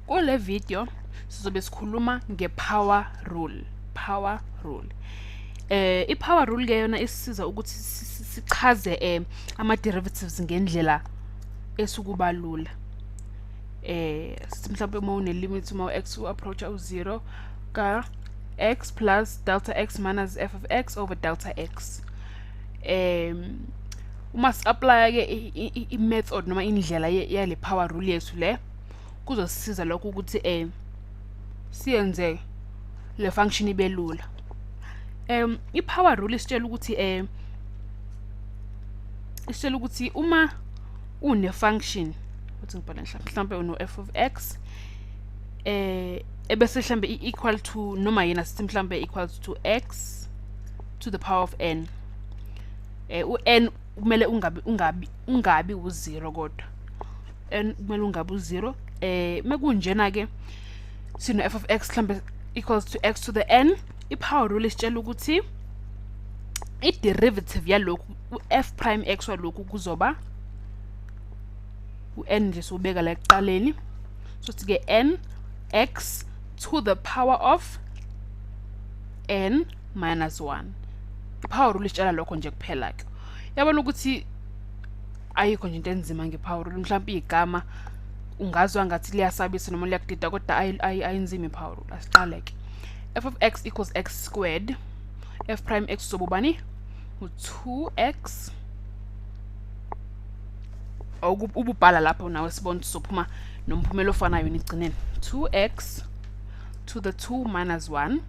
Kule video sizobe sikhuluma ngepower rule. Power rule. I-power rule ke yona isisiza ukuthi sichaze ama derivatives ngendlela esukuba lula. Sithi mhlawumbe uma une limit uma x approach u0 ka x plus delta x minus f of x over delta x. Uma si-apply ke i-method noma indlela yale power rule yethu le kuzosisiza lokho ukuthi siyenze le function ibe lula. I-power rule isitshela ukuthi uma une function uthi ngibhala mhlawumbe uno f of x ebese mhlawumbe equal to noma yena sithi mhlawumbe equals to x to the power of n. U-n kumele ungabi u0 kodwa n kumele ungabi u0. Mekunjena ke sino f of x mhlawumbe equals to x to the n. I-power rule isitshela ukuthi i-derivative yalokhu u-f prime x walokhu kuzoba u-n nje sobeka la ekuqaleni, so sithi ke n x to the power of n minus 1. I-power rule isitshela lokho nje kuphela ke. Yabona ukuthi ayikho nje into enzima nge-power rule. Mhlawumbe igama ungazwa ngathi liyasabisa noma liyakudida kodwa ayinzima i-power rule. Asiqale ke. F of x equals x squared. F prime x sobubani u2x. Ububhala lapho nawe sibona sophuma nomphumela ofanayo nigcineni 2x to the 2 minus 1.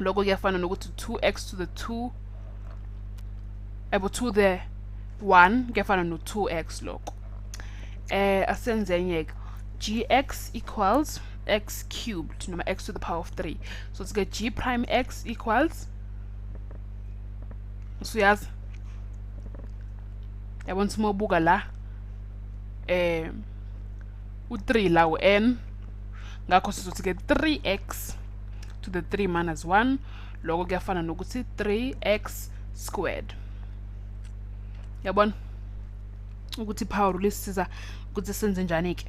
Lokho kuyafana nokuthi 2x to the 2 to the 1 kuyafana no 2x lokho. Asenze enye gx equals x cubed noma x to the power of 3. So it's get g prime x equals, so yazi yabona uma ubuka la u3 la u-n ngakho sizothi ke 3x to the 3 minus 1. Lokho kuyafana nokuthi 3x squared. Yabona ukuthi power rule isisiza ukuthi senze njani ke.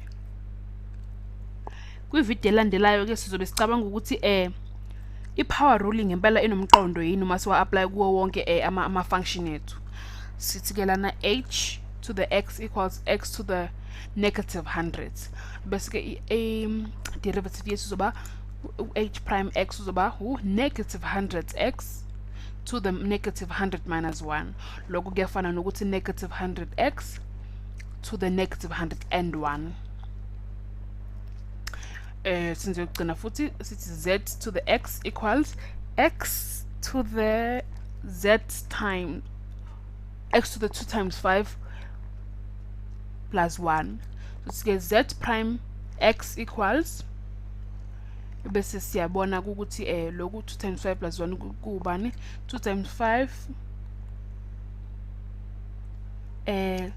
Kwivideo elandelayo ke sizobe sicabanga ukuthi i-power rule ngempela enomqondo yini uma siwa apply kuwo wonke ama function ethu. Sithi ke lana h to the x equals x to the negative hundreds. Bese ke derivative yethu zoba h prime x uzoba negative hundreds x to the negative 100 minus 1. Lokho kuyafana nokuthi negative 100x to the negative 101. Since yokugcina futhi sithi z to the x equals x to the z times x to the 2 times 5 plus 1. So sithi z prime x equals, bese siyabona ukuthi lokhu 2 times 5 plus 1 kubani 2 times 5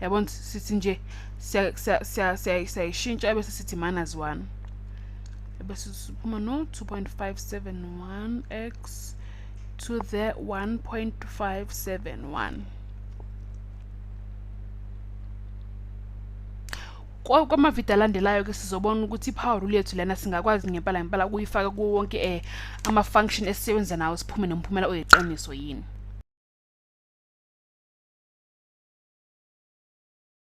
yabona sithi nje siyayishintsha bese sithi minus 1 bese siphuma no 2.571x to the 1.571. Kwamavideo alandelayo ke sizobona ukuthi i-power rule yethu lena singakwazi ngempela kuyifaka kuwo wonke ama function esisebenza nawo siphume nomphumela oyiqiniso yini.